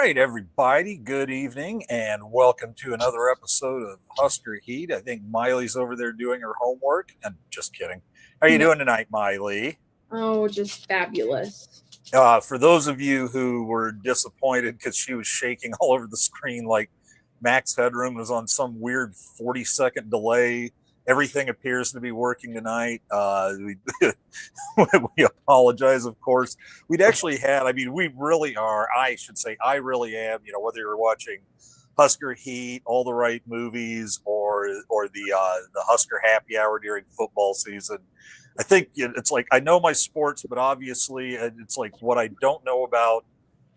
right, everybody. Good evening, and welcome to another episode of Husker Heat. I think Mylie's over there doing her homework. And just kidding. How are you No. doing tonight, Mylie? Oh, just fabulous. For those of you who were disappointed because she was shaking all over the screen like Max Headroom was on some weird 40-second delay, everything appears to be working tonight. We apologize, of course. We'd actually had, we really are, I should say, I really am, whether you're watching Husker Heat, all the right movies, or the Husker Happy Hour during football season. I think it's like I know my sports, but obviously it's like what I don't know about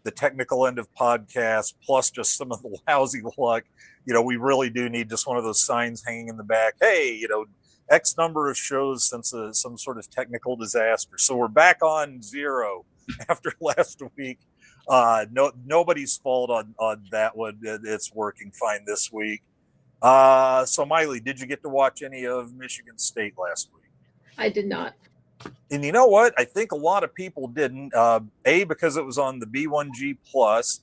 the technical end of podcasts, plus just some of the lousy luck. We really do need just one of those signs hanging in the back. Hey, X number of shows since some sort of technical disaster. So we're back on zero after last week. Nobody's fault on that one. It's working fine this week. So Mylie, did you get to watch any of Michigan State last week? I did not. And you know what? I think a lot of people didn't. A, because it was on the B1G Plus,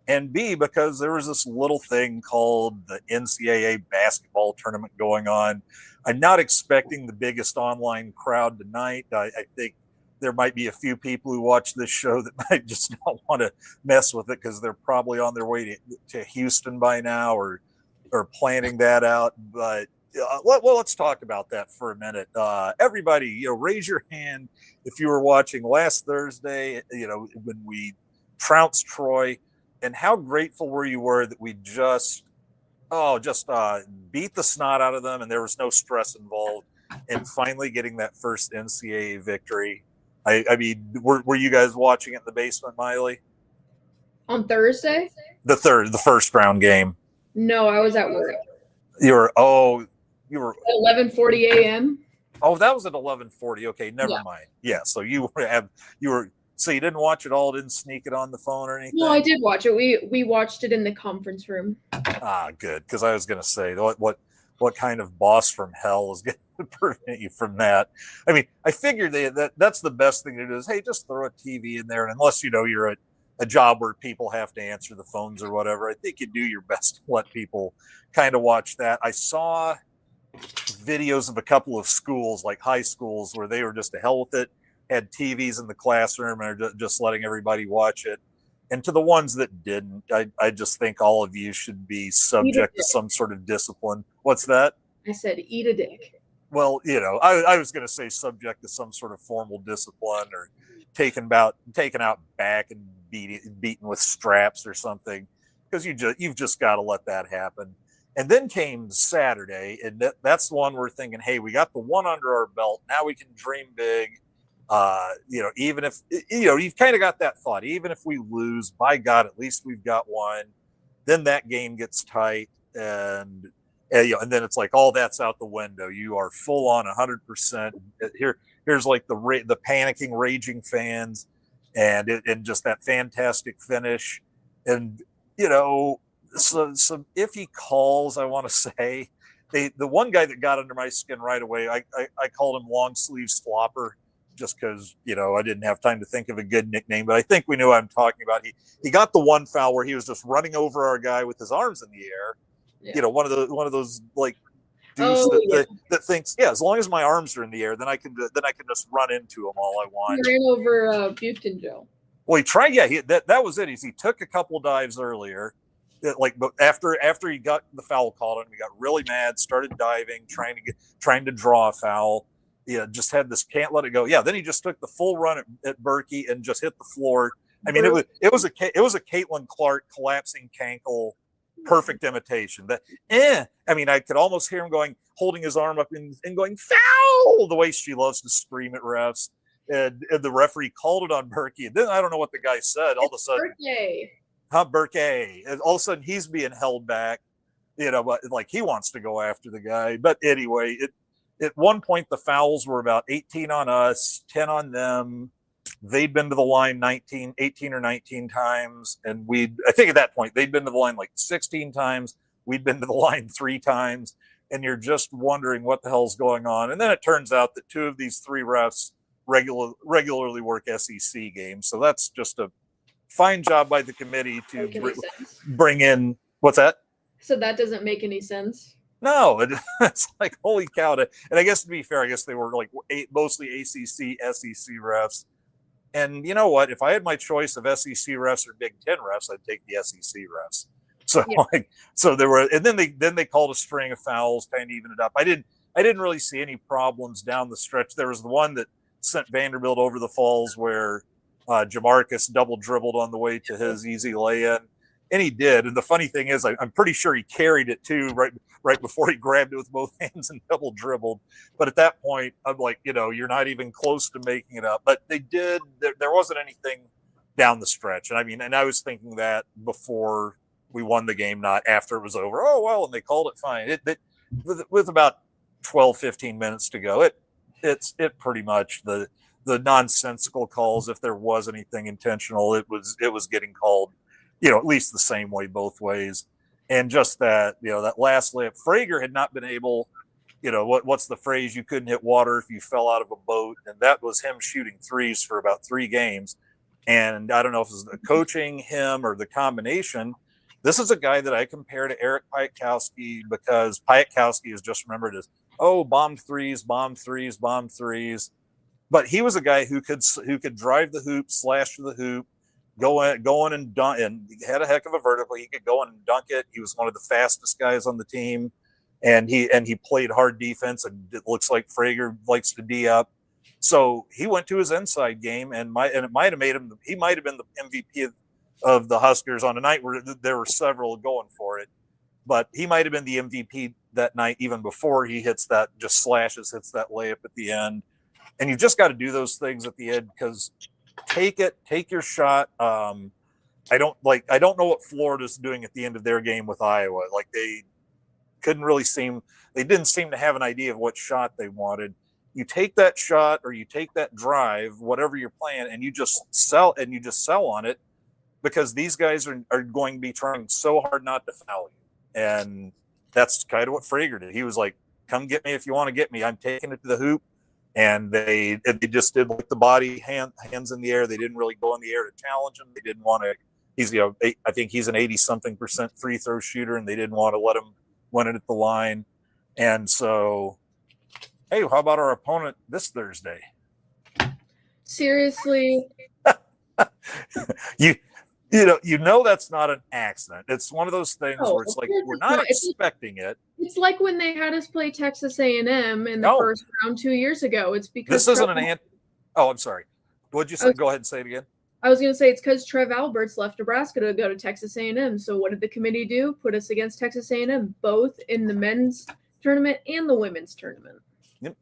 and B, because there was this little thing called the NCAA basketball tournament going on. I'm not expecting the biggest online crowd tonight. I think there might be a few people who watch this show that might just not want to mess with it because they're probably on their way to Houston by now or planning that out. But let's talk about that for a minute. Everybody, raise your hand if you were watching last Thursday, when we trounced Troy, and how grateful were that we just beat the snot out of them and there was no stress involved, and finally getting that first NCAA victory. I mean, were you guys watching it in the basement, Mylie? On Thursday? The first round game. No, I was at work. You were 11:40 a.m. Oh, that was at 11:40. Okay, never mind. Yeah, so so you didn't watch it all, didn't sneak it on the phone or anything? No, I did watch it. We watched it in the conference room. Good, because I was going to say what kind of boss from hell is going to prevent you from that? I mean, I figured that's the best thing to do is, hey, just throw a TV in there, and unless you're at a job where people have to answer the phones or whatever, I think you do your best to let people kind of watch that. I saw videos of a couple of schools, like high schools, where they were just to hell with it, had TVs in the classroom and are just letting everybody watch it. And to the ones that didn't, I just think all of you should be subject to some sort of discipline. What's that? I said, eat a dick. Well, I was going to say subject to some sort of formal discipline or taken out back and beaten with straps or something, because you've just got to let that happen. And then came Saturday, and that's the one we're thinking, hey, we got the one under our belt. Now we can dream big. Even if, you've kind of got that thought, even if we lose, by God, at least we've got one. Then that game gets tight, and then it's like all that's out the window. You are full on 100%. Here's like the panicking, raging fans, and just that fantastic finish, and some iffy calls. I want to say the one guy that got under my skin right away, I called him long sleeves flopper, just because I didn't have time to think of a good nickname, but I think we knew what I'm talking about. He got the one foul where he was just running over our guy with his arms in the air. Yeah. One of those like dudes that thinks, yeah, as long as my arms are in the air, then I can just run into him all I want. He ran over Buchton Joe. Well, he tried. Yeah, that was it. He took a couple dives earlier. But after he got the foul called on him, he got really mad, started diving, trying to draw a foul. Yeah, just had this can't let it go. Yeah, then he just took the full run at Berkey and just hit the floor. I mean, it was a Caitlin Clark collapsing cankle, perfect imitation. I mean, I could almost hear him holding his arm up and going foul, the way she loves to scream at refs. And the referee called it on Berkey. And then I don't know what the guy said. All of a sudden, Berkey. And all of a sudden, he's being held back. But like he wants to go after the guy. But anyway, at one point, the fouls were about 18 on us, 10 on them. They'd been to the line 18 or 19 times. And I think at that point, they'd been to the line like 16 times. We'd been to the line 3 times. And you're just wondering what the hell's going on. And then it turns out that 2 of these 3 refs regularly work SEC games. So that's just a fine job by the committee to Make any sense. bring in what's that? So that doesn't make any sense. No, it's like holy cow! And I guess to be fair, I guess they were like mostly ACC, SEC refs. And you know what? If I had my choice of SEC refs or Big Ten refs, I'd take the SEC refs. So so there were, and then they called a string of fouls, kind of even it up. I didn't really see any problems down the stretch. There was the one that sent Vanderbilt over the falls where Jamarcus double dribbled on the way to his easy lay-in. And he did. And the funny thing is, I'm pretty sure he carried it too right before he grabbed it with both hands and double dribbled. But at that point, I'm like, you're not even close to making it up. But they did. There wasn't anything down the stretch. And I mean, and I was thinking that before we won the game, not after it was over. Oh, well, and they called it fine. With about 12, 15 minutes to go, it pretty much the nonsensical calls, if there was anything intentional, it was getting called, at least the same way both ways. And just that, that last layup, Frager had not been able, what's the phrase? You couldn't hit water if you fell out of a boat. And that was him shooting threes for about 3 games. And I don't know if it was the coaching, him, or the combination. This is a guy that I compare to Eric Piatkowski because Piatkowski is just remembered as, bomb threes. But he was a guy who could drive the hoop, slash to the hoop, go in and dunk, and he had a heck of a vertical. He could go in and dunk it. He was one of the fastest guys on the team, and he played hard defense. And it looks like Frager likes to D up, so he went to his inside game, and it might have made him. He might have been the MVP of the Huskers on a night where there were several going for it, but he might have been the MVP that night even before he hits that hits that layup at the end. And you just got to do those things at the end because take your shot. I don't know what Florida's doing at the end of their game with Iowa. Like they didn't seem to have an idea of what shot they wanted. You take that shot or you take that drive, whatever you're playing, and you just sell on it because these guys are going to be trying so hard not to foul you. And that's kind of what Frager did. He was like, come get me if you want to get me. I'm taking it to the hoop. And they just did like the body hands in the air. They didn't really go in the air to challenge him. They didn't want to. He's I think he's an 80-something% free throw shooter, and they didn't want to let him win it at the line. And so, hey, how about our opponent this Thursday? Seriously, you know that's not an accident. It's one of those things where it's like we're not expecting it. It's like when they had us play Texas A&M in the first round 2 years ago. It's because this isn't I'm sorry. What'd you say? Go ahead and say it again. I was going to say it's because Trev Alberts left Nebraska to go to Texas A&M. So what did the committee do? Put us against Texas A&M, both in the men's tournament and the women's tournament.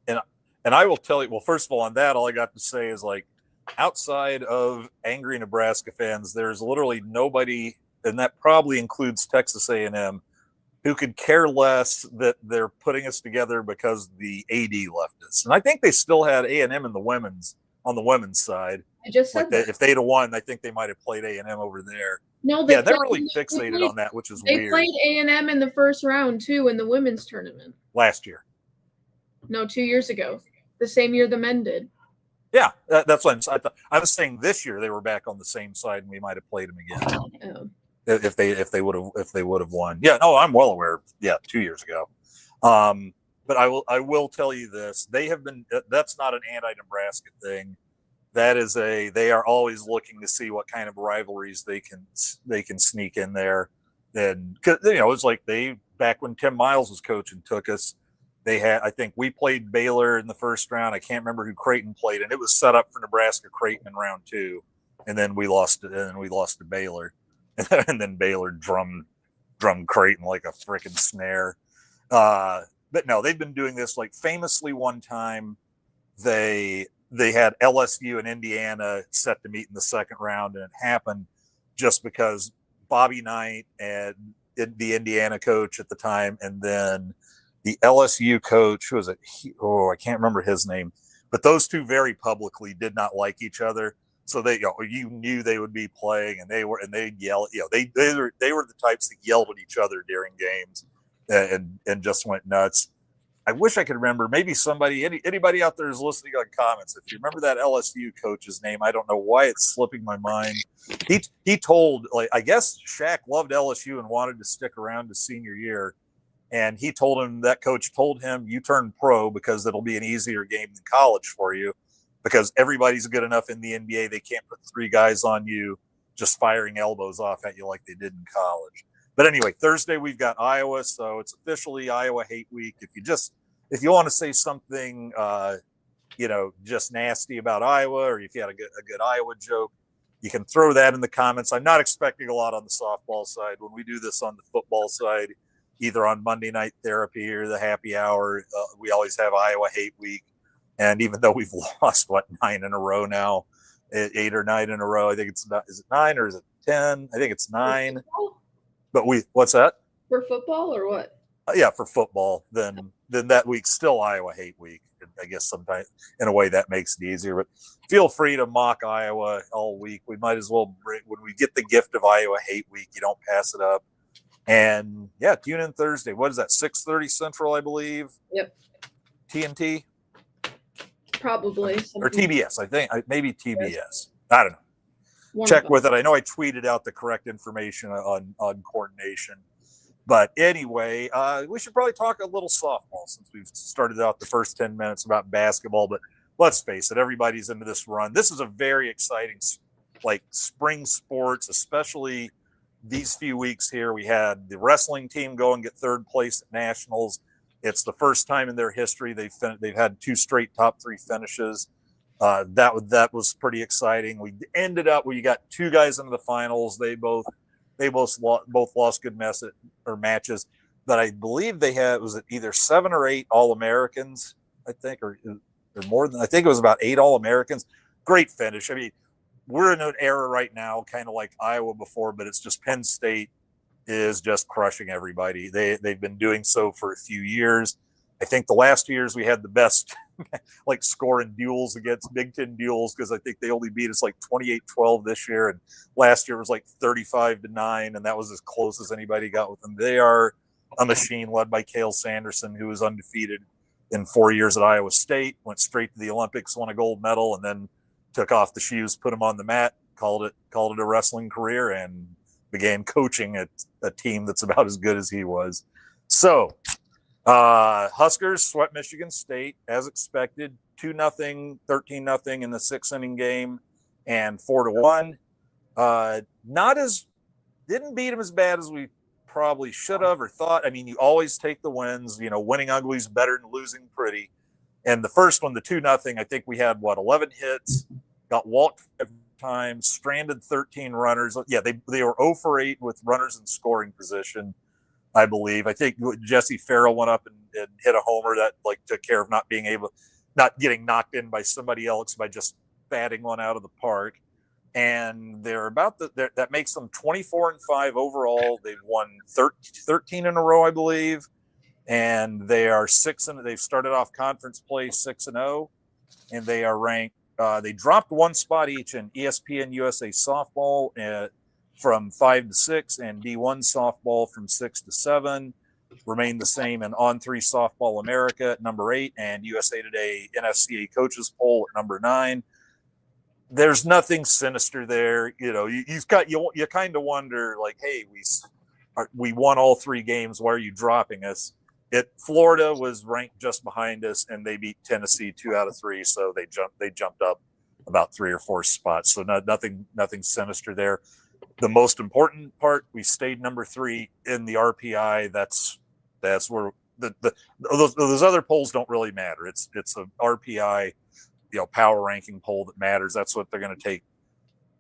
And I will tell you. Well, first of all, on that, all I got to say is like, outside of angry Nebraska fans, there's literally nobody, and that probably includes Texas A&M, who could care less that they're putting us together because the AD left us. And I think they still had A&M on the women's side. I just said that. If they'd have won, I think they might have played A&M over there. No, they're really fixated on that, which is weird. They played A&M in the first round too in the women's tournament last year. No, 2 years ago, the same year the men did. Yeah, that's what I was saying. This year they were back on the same side, and we might have played them again. Oh. If they would have won. Yeah, no, I'm well aware. Yeah, 2 years ago. But I will tell you this: they have been. That's not an anti-Nebraska thing. That is they are always looking to see what kind of rivalries they can sneak in there. And it's like back when Tim Miles was coaching took us. I think we played Baylor in the first round. I can't remember who Creighton played, and it was set up for Nebraska Creighton in round 2, and then we lost to Baylor, and then Baylor drummed Creighton like a freaking snare. But no, they've been doing this like famously. One time, they had LSU and Indiana set to meet in the second round, and it happened just because Bobby Knight and the Indiana coach at the time, and then the LSU coach, who was it? I can't remember his name, but those two very publicly did not like each other. So you knew they would be playing, and they'd yell. They were the types that yelled at each other during games, and just went nuts. I wish I could remember. Maybe anybody out there is listening on comments. If you remember that LSU coach's name, I don't know why it's slipping my mind. He told, like, I guess Shaq loved LSU and wanted to stick around to senior year. And he told him, that coach told him, you turn pro because it'll be an easier game than college for you, because everybody's good enough in the NBA. They can't put 3 guys on you just firing elbows off at you like they did in college. But anyway, Thursday we've got Iowa, so it's officially Iowa Hate Week. If you want to say something, just nasty about Iowa, or if you had a good Iowa joke, you can throw that in the comments. I'm not expecting a lot on the softball side. When we do this on the football side, either on Monday Night Therapy or the happy hour, we always have Iowa Hate Week. And even though we've lost 9 in a row now, 8 or 9 in a row, I think is it 9 or is it 10? I think it's 9. But what's that? For football or what? Yeah, for football. Then that week's still Iowa Hate Week. I guess sometimes in a way that makes it easier. But feel free to mock Iowa all week. We might as well when we get the gift of Iowa Hate Week, you don't pass it up. And yeah, tune in Thursday. What is that? 6:30 Central, I believe. Yep. TNT. Probably. Or TBS. I think maybe TBS. I don't know. Wonderful. Check with it. I know I tweeted out the correct information on coordination. But anyway, we should probably talk a little softball since we've started out the first 10 minutes about basketball. But let's face it, everybody's into this run. This is a very exciting, spring sports, especially these few weeks here. We had the wrestling team go and get 3rd place at nationals. It's the first time in their history they've had 2 straight top 3 finishes. That was pretty exciting. We ended up where you got 2 guys into the finals. They both lost good matches, but I believe they had, was it either 7 or 8 All-Americans, I think, or more than, I think it was about 8 All-Americans. Great finish. I mean, we're in an era right now, kind of like Iowa before, but it's just Penn State is just crushing everybody. They've been doing so for a few years. I think the last 2 years we had the best scoring duels against Big Ten duels, because I think they only beat us 28-12 this year, and last year was 35-9, and that was as close as anybody got with them. They are a machine led by Cale Sanderson, who was undefeated in 4 years at Iowa State, went straight to the Olympics, won a gold medal, and then took off the shoes, put them on the mat, called it a wrestling career, and began coaching a team that's about as good as he was. So Huskers swept Michigan State as expected, 2-0, 13-0 in the 6th inning game, and 4-1. Didn't beat them as bad as we probably should have or thought. I mean, you always take the wins. Winning ugly is better than losing pretty. And the first one, the 2-0, I think we had 11 hits, got walked 5 times, stranded 13 runners. Yeah, they were 0 for 8 with runners in scoring position, I believe. I think Jesse Farrell went up and hit a homer that took care of not getting knocked in by somebody else by just batting one out of the park. And they're that makes them 24-5 overall. They've won 13 in a row, I believe. And they are 6 and they've started off conference play 6-0, and they are ranked. They dropped 1 spot each in ESPN USA softball from 5 to 6, and D1 softball from 6 to 7. Remain the same in On3 Softball America at number 8, and USA Today NFCA Coaches Poll at number 9. There's nothing sinister there. You kind of wonder, hey, we won all 3 games. Why are you dropping us? Florida was ranked just behind us, and they beat Tennessee 2 out of 3, so they jumped up about 3 or 4 spots. So nothing sinister there. The most important part, we stayed number 3 in the RPI. That's where those other polls don't really matter. It's a RPI, power ranking poll that matters. That's what they're going to take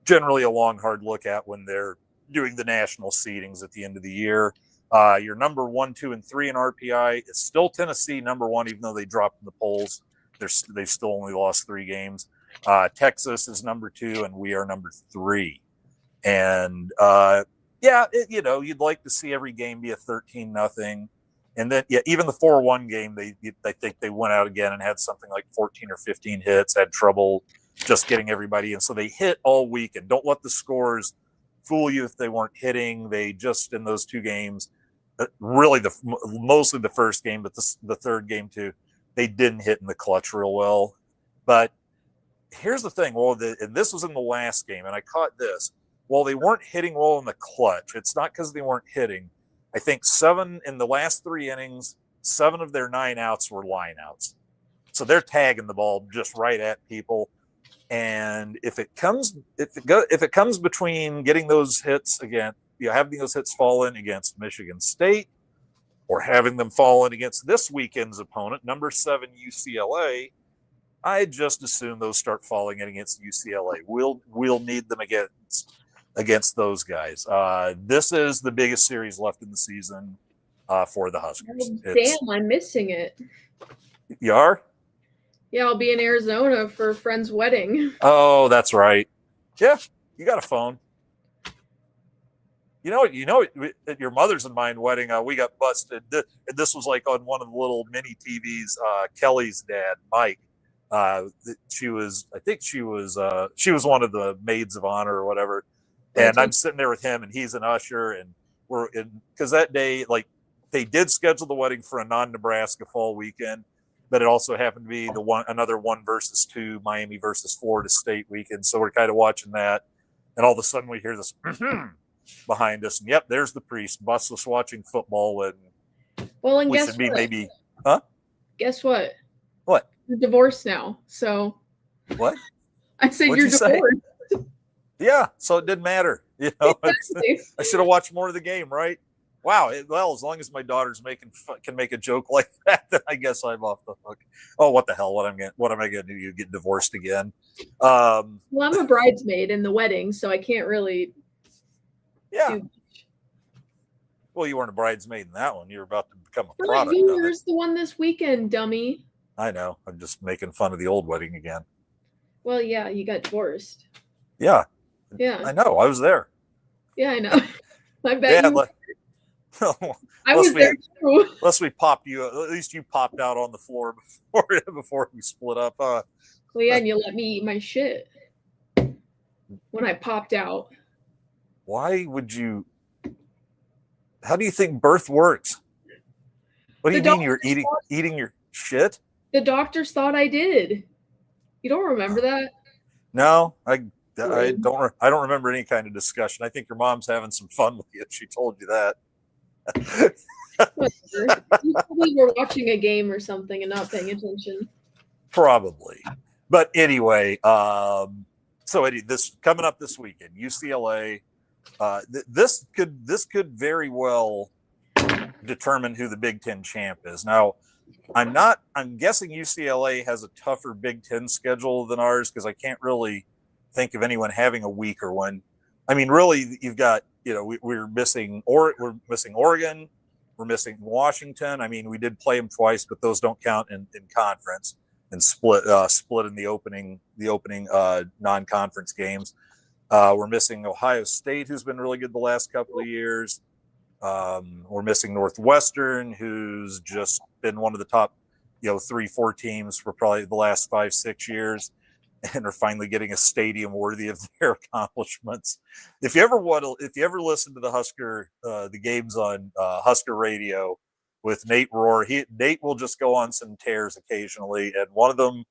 generally a long, hard look at when they're doing the national seedings at the end of the year. Your number 1, 2, and 3 in RPI is still Tennessee number 1, even though they dropped in the polls. They've still only lost 3 games. Texas is number 2, and we are number 3. And you'd like to see every game be a 13-0. And then, even the 4-1 game, I think they went out again and had something like 14 or 15 hits, had trouble just getting everybody in. So they hit all week, and don't let the scores fool you if they weren't hitting. They just, in those 2 games, really mostly the first game, but the third game too, they didn't hit in the clutch real well. But here's the thing. Well, and this was in the last game, and I caught this. Well, they weren't hitting well in the clutch. It's not because they weren't hitting. I think 7 in the last 3 innings, 7 of their 9 outs were line outs. So they're tagging the ball just right at people. And if it comes between getting those hits again, having those hits fall in against Michigan State, or having them fall in against this weekend's opponent, number 7 UCLA, I just assume those start falling in against UCLA. We'll need them against those guys. This is the biggest series left in the season for the Huskers. Oh, damn, I'm missing it. You are? Yeah, I'll be in Arizona for a friend's wedding. Oh, that's right. Yeah, you got a phone. You know, at your mother's and mine wedding, we got busted. This was like on one of the little mini TVs. Kelly's dad, Mike. She was one of the maids of honor or whatever. And I'm sitting there with him, and he's an usher, and because that day, like, they did schedule the wedding for a non-Nebraska fall weekend, but it also happened to be another 1-2 Miami versus Florida State weekend. So we're kind of watching that, and all of a sudden we hear this behind us, and yep, there's the priest bustless watching football, and and we guess should be what? maybe, huh? Guess what? What? You're divorced now. So what? I said What'd you're you say? divorced. Yeah, so it didn't matter. Exactly. I should have watched more of the game, right? Wow. Well, as long as my daughter's can make a joke like that, then I guess I'm off the hook. Oh, what the hell? What am I going to do? You get divorced again? Well, I'm a bridesmaid in the wedding, so I can't really. Yeah. do much. Well, you weren't a bridesmaid in that one. You were about to become a Not product. yours, the one this weekend, dummy. I know. I'm just making fun of the old wedding again. Well, yeah, you got divorced. Yeah. Yeah. I know. I was there. Yeah, I know. I bet you. I was there too. Unless we popped you, at least you popped out on the floor before we split up. Well, yeah, and you let me eat my shit when I popped out. Why would you? How do you think birth works? What do you mean you're eating your shit? The doctors thought I did. You don't remember that? No, I don't remember any kind of discussion. I think your mom's having some fun with you. She told you that. You probably were watching a game or something and not paying attention. Probably. But anyway, so Eddie, this coming up this weekend, UCLA. This could very well determine who the Big Ten champ is. Now, I'm guessing UCLA has a tougher Big Ten schedule than ours, because I can't really think of anyone having a weaker one. I mean, really, you've got, we're missing Oregon, we're missing Washington. I mean, we did play them twice, but those don't count in conference, and split in the opening non-conference games. We're missing Ohio State, who's been really good the last couple of years. We're missing Northwestern, who's just been one of the top, 3-4 teams for probably the last 5-6 years, and are finally getting a stadium worthy of their accomplishments. If you ever listen to the games on Husker radio with Nate Rohr, Nate will just go on some tears occasionally, and one of them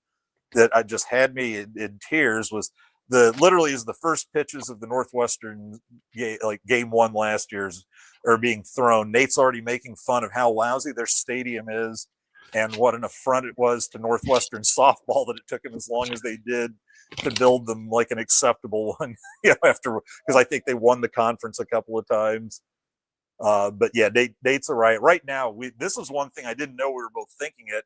that I just had me in tears was literally is the first pitches of the Northwestern game 1 last year's are being thrown. Nate's already making fun of how lousy their stadium is, and what an affront it was to Northwestern softball that it took them as long as they did to build them like an acceptable one. Because I think they won the conference a couple of times. But yeah, Nate's all right. Right now, this is one thing I didn't know we were both thinking it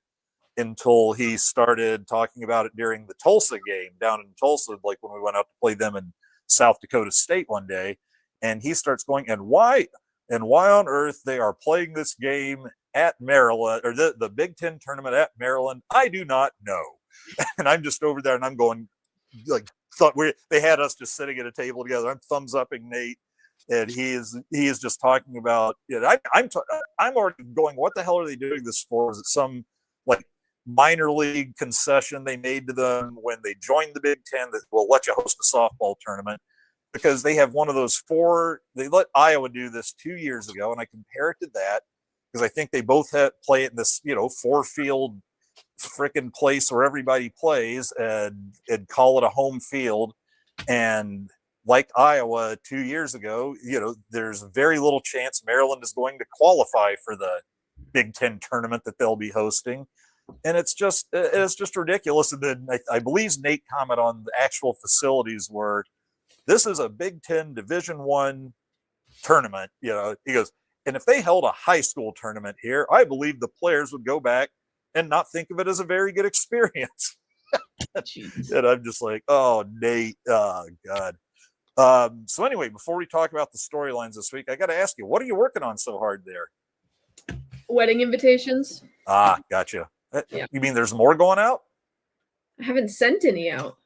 until he started talking about it during the Tulsa game down in Tulsa, like when we went out to play them in South Dakota State one day. And he starts going, and why on earth they are playing this game at Maryland, or the Big Ten tournament at Maryland, I do not know. And I'm just over there, and I'm going, they had us just sitting at a table together. I'm thumbs upping Nate, and he is just talking about it. I'm already going, what the hell are they doing this for? Is it some minor league concession they made to them when they joined the Big Ten that will let you host a softball tournament? because they have one of those they let Iowa do this 2 years ago, and I compare it to that because I think they both play it in this, 4-field freaking place where everybody plays and call it a home field. And like Iowa 2 years ago, there's very little chance Maryland is going to qualify for the Big Ten tournament that they'll be hosting. And it's just ridiculous. And then I believe Nate comment on the actual facilities where this is a Big Ten Division I tournament. He goes, and if they held a high school tournament here, I believe the players would go back and not think of it as a very good experience. And I'm just like, oh, Nate, oh, God. So anyway, before we talk about the storylines this week, I got to ask you, what are you working on so hard there? Wedding invitations. Ah, gotcha. Yeah. You mean there's more going out? I haven't sent any out.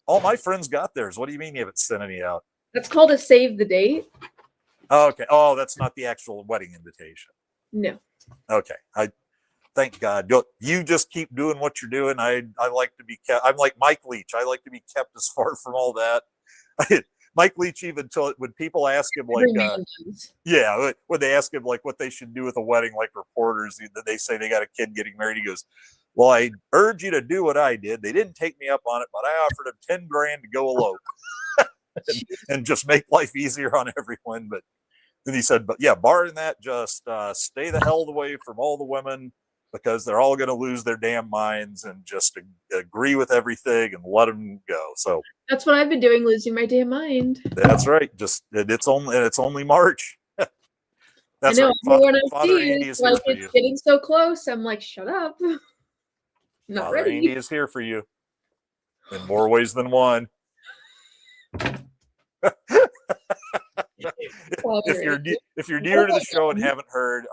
All my friends got theirs. What do you mean you haven't sent any out? That's called a save the date. Oh, okay. Oh, that's not the actual wedding invitation. No. Okay. Thank God. You just keep doing what you're doing. I like to be kept. I'm like Mike Leach. I like to be kept as far from all that. Mike Leach even when people ask him when they ask him like what they should do with a wedding, like reporters, they say they got a kid getting married. He goes, well, I urge you to do what I did. They didn't take me up on it, but I offered them 10 grand to go elope and just make life easier on everyone. But then he said, but yeah, barring that, just stay the hell away from all the women because they're all going to lose their damn minds and just agree with everything and let them go. So that's what I've been doing, losing my damn mind. That's right. Just it's only March. That's I know. right. Father Andy is like it's getting so close. I'm like, shut up. Not Father ready. Andy is here for you in more ways than one. if you're new to the show and haven't heard,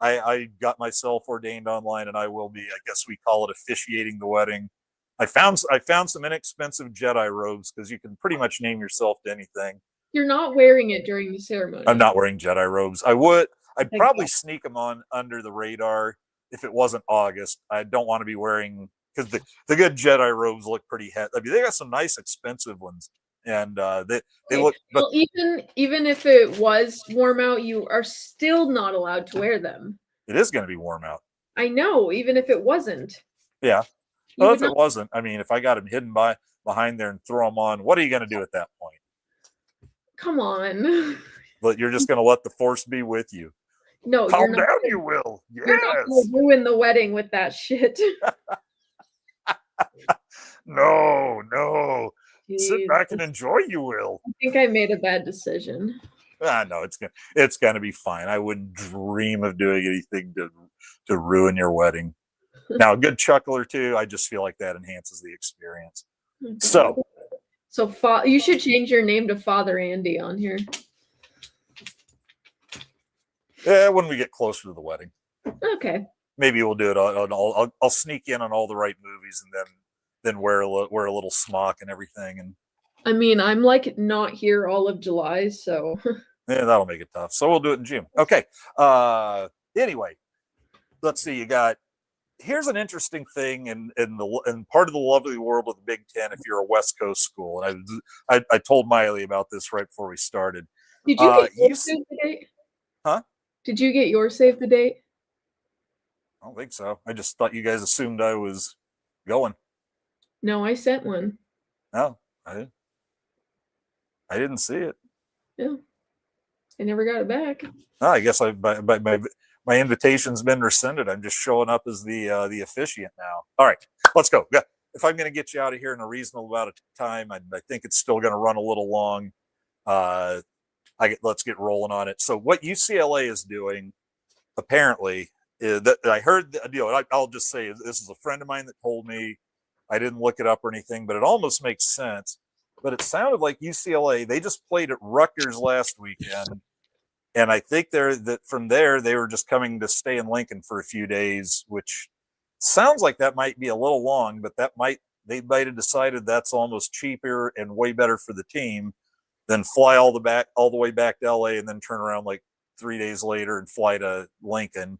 I got myself ordained online, and I will be. I guess we call it officiating the wedding. I found some inexpensive Jedi robes because you can pretty much name yourself to anything. You're not wearing it during the ceremony. I'm not wearing Jedi robes. I'd probably sneak them on under the radar if it wasn't August. I don't want to be wearing because the good Jedi robes look pretty heavy. I mean, they got some nice expensive ones, and they look. But well, even if it was warm out, you are still not allowed to wear them. It is going to be warm out. I know, even if it wasn't. Yeah. Well, if it wasn't, I mean, if I got them hidden behind there and throw them on, what are you going to do at that point? Come on. But you're just going to let the force be with you. No, calm down, you will. Yes. You're not going to ruin the wedding with that shit. No. Jeez. Sit back and enjoy, you will. I think I made a bad decision. No, it's gonna be fine. I wouldn't dream of doing anything to ruin your wedding. Now, a good chuckle or two, I just feel like that enhances the experience. Okay. So you should change your name to Father Andy on here. Yeah, when we get closer to the wedding. Okay. Maybe we'll do it on all. I'll sneak in on all the right movies and then wear a little smock and everything. And I mean, I'm like not here all of July, so yeah, that'll make it tough. So we'll do it in June. Okay. Anyway, let's see. Here's an interesting thing in part of the lovely world of the Big Ten. If you're a West Coast school, and I told Mylie about this right before we started. Did you get your save the date? Huh? Did you get your save the date? I don't think so. I just thought you guys assumed I was going. No, I sent one. No, I didn't see it. Yeah, I never got it back. Oh, I guess my invitation's been rescinded. I'm just showing up as the officiant now. All right, let's go. If I'm going to get you out of here in a reasonable amount of time, I think it's still going to run a little long. Let's get rolling on it. So what UCLA is doing, apparently, that I heard. I'll just say this is a friend of mine that told me. I didn't look it up or anything, but it almost makes sense. But it sounded like UCLA. They just played at Rutgers last weekend. And I think from there, they were just coming to stay in Lincoln for a few days, which sounds like that might be a little long, but they might have decided that's almost cheaper and way better for the team than fly all the way back to LA and then turn around like 3 days later and fly to Lincoln.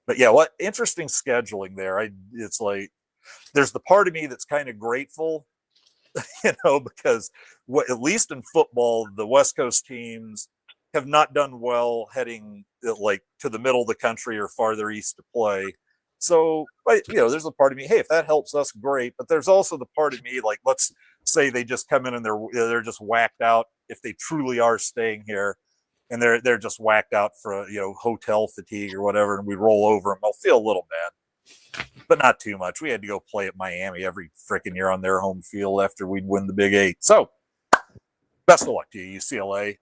But yeah, what interesting scheduling there. It's like, there's the part of me that's kind of grateful because at least in football, the West Coast teams have not done well heading like to the middle of the country or farther east to play. So, there's a part of me, hey, if that helps us, great. But there's also the part of me, like, let's say they just come in and they're just whacked out if they truly are staying here, and they're just whacked out for hotel fatigue or whatever, and we roll over them. I'll feel a little bad, but not too much. We had to go play at Miami every freaking year on their home field after we'd win the Big Eight. So, best of luck to you, UCLA.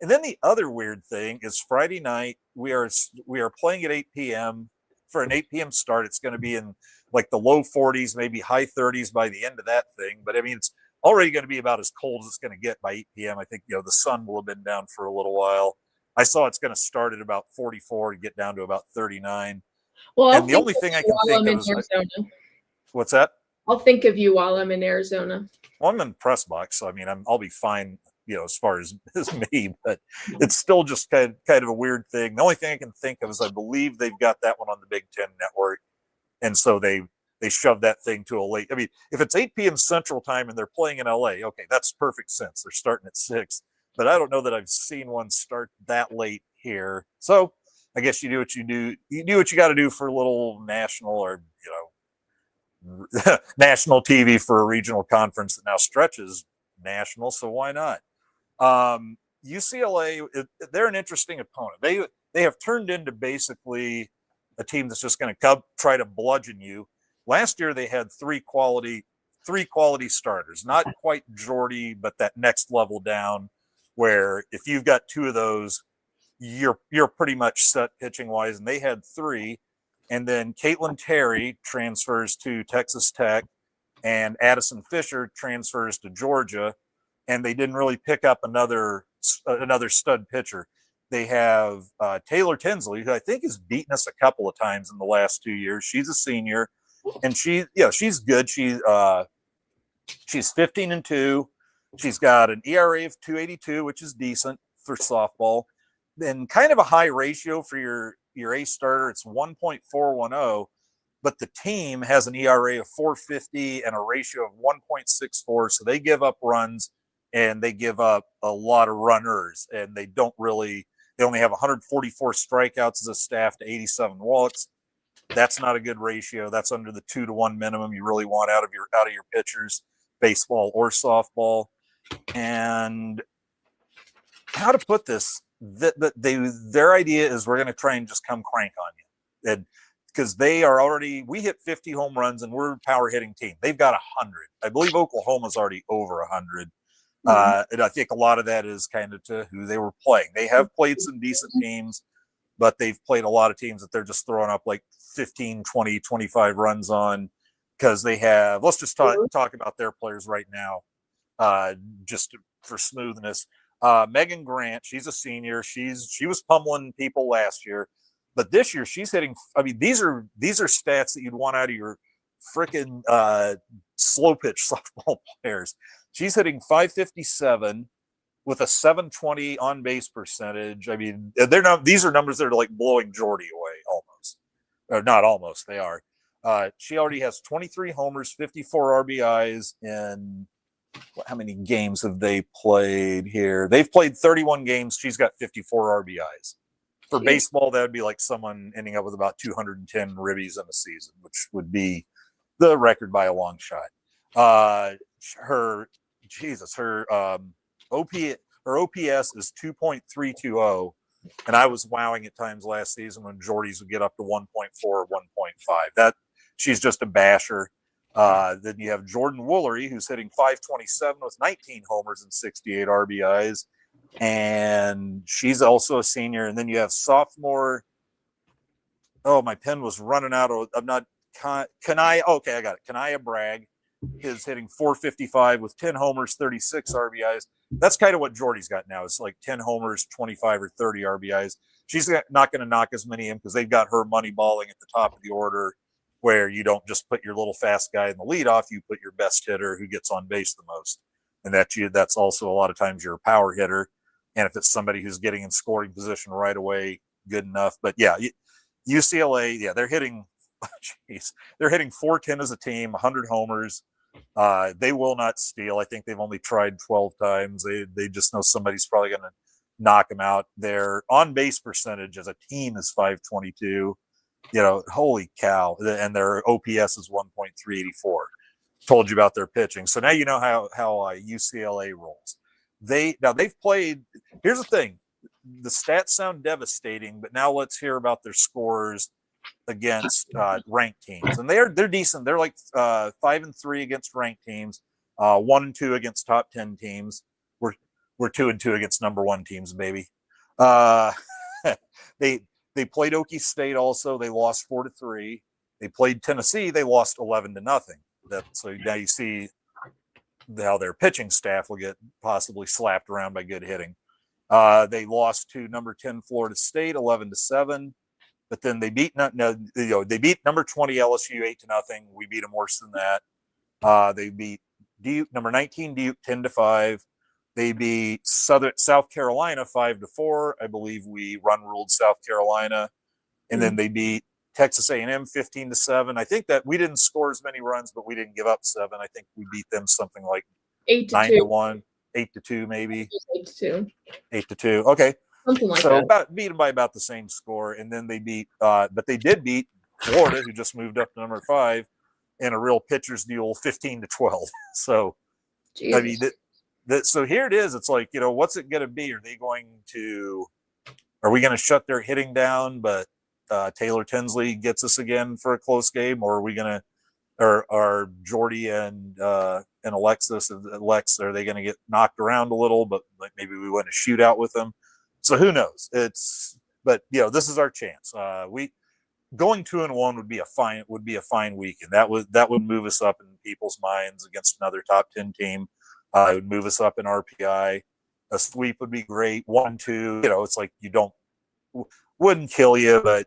And then the other weird thing is Friday night we are playing at 8 p.m. for an 8 p.m. start. It's going to be in like the low 40s, maybe high 30s by the end of that thing. But I mean, it's already going to be about as cold as it's going to get by 8 p.m. I think the sun will have been down for a little while. I saw it's going to start at about 44 and get down to about 39. Well, and the only thing I can think of is what's that? I'll think of you while I'm in Arizona. Well, I'm in the press box, so I mean, I'll be fine, as far as me. But it's still just kind of a weird thing. The only thing I can think of is I believe they've got that one on the Big Ten Network, and so they shoved that thing to a late. I mean, if it's 8 p.m. Central Time and they're playing in LA, okay, that's perfect sense. They're starting at 6, but I don't know that I've seen one start that late here. So I guess you do what you do. You do what you got to do for a little national or national TV for a regional conference that now stretches national. So why not? UCLA, they're an interesting opponent. They have turned into basically a team that's just going to try to bludgeon you. Last year they had three quality starters, not quite Jordy, but that next level down, where if you've got 2 of those, you're pretty much set pitching wise. And they had 3. And then Caitlin Terry transfers to Texas Tech, and Addison Fisher transfers to Georgia. And they didn't really pick up another stud pitcher. They have Taylor Tinsley, who I think has beaten us a couple of times in the last 2 years. She's a senior, and she's good. She's 15-2. She's got an ERA of 2.82, which is decent for softball. Then kind of a high ratio for your A starter. It's 1.410, but the team has an ERA of 4.50 and a ratio of 1.64. So they give up runs and they give up a lot of runners, and they only have 144 strikeouts as a staff to 87 walks. That's not a good ratio. That's under the 2-to-1 minimum you really want out of your pitchers, baseball or softball. And how to put this, their idea is we're going to try and just come crank on you. And because we hit 50 home runs and we're a power hitting team. They've got 100. I believe Oklahoma's already over 100. And I think a lot of that is kind of to who they were playing. They have played some decent teams, but they've played a lot of teams that they're just throwing up like 15, 20, 25 runs on, because they have, let's just talk about their players right now, just for smoothness. Megan Grant, she's a senior. She was pummeling people last year, but this year she's hitting. I mean, these are stats that you'd want out of your freaking slow pitch softball players. She's hitting 557 with a 720 on base percentage. I mean, these are numbers that are like blowing Jordy away almost, or not almost. They are. She already has 23 homers, 54 RBIs in. How many games have they played here? They've played 31 games. She's got 54 RBIs. For baseball, that would be like someone ending up with about 210 ribbies in a season, which would be the record by a long shot. Her OPS is 2.320, and I was wowing at times last season when Jordy's would get up to 1.4 or 1.5. That she's just a basher. Then you have Jordan Woolery, who's hitting 527 with 19 homers and 68 RBIs, and she's also a senior. And then you have sophomore. Oh, my pen was running out. I'm not. Kanaya. Okay, I got it. Kanaya Bragg is hitting 455 with 10 homers, 36 RBIs. That's kind of what Jordy's got now. It's like 10 homers, 25 or 30 RBIs. She's not going to knock as many in because they've got her money balling at the top of the order, where you don't just put your little fast guy in the leadoff, you put your best hitter who gets on base the most. And that's also a lot of times your power hitter. And if it's somebody who's getting in scoring position right away, good enough. But yeah, UCLA, they're hitting 410 as a team, 100 homers. They will not steal. I think they've only tried 12 times. They just know somebody's probably going to knock them out. Their on base percentage as a team is 522. Holy cow! And their OPS is 1.384. Told you about their pitching. So now you know how UCLA rolls. They've played. Here's the thing: the stats sound devastating, but now let's hear about their scores against ranked teams, and they're decent. They're like 5-3 against ranked teams, 1-2 against top 10 teams. We're 2-2 against number 1 teams, baby. They played Okie State also. They lost 4-3. They played Tennessee. They lost 11-0. So now you see how their pitching staff will get possibly slapped around by good hitting. They lost to number 10 Florida State 11-7. But then they beat they beat number 20 LSU 8-0. We beat them worse than that. They beat Duke, number 19 Duke 10-5. They beat South Carolina 5-4. I believe we run ruled South Carolina, and then they beat Texas A&M 15-7. I think that we didn't score as many runs, but we didn't give up 7. I think we beat them something like 9-1, 8-2 maybe. 8-2. 8-2. Okay. Something like that. Beat them by about the same score, and then they beat, but they did beat Florida, who just moved up to number 5, in a real pitcher's duel, 15-12. So, Jesus. I mean, so here it is. It's like, what's it going to be? Are we going to shut their hitting down, but Taylor Tinsley gets us again for a close game, or are we going to, or are Jordy and Lex, are they going to get knocked around a little, but like maybe we win a shootout with them? So who knows? But this is our chance. We going 2-1 would be a fine weekend. That would move us up in people's minds against another top 10 team. It would move us up in RPI. A sweep would be great. 1-2. It's like wouldn't kill you, but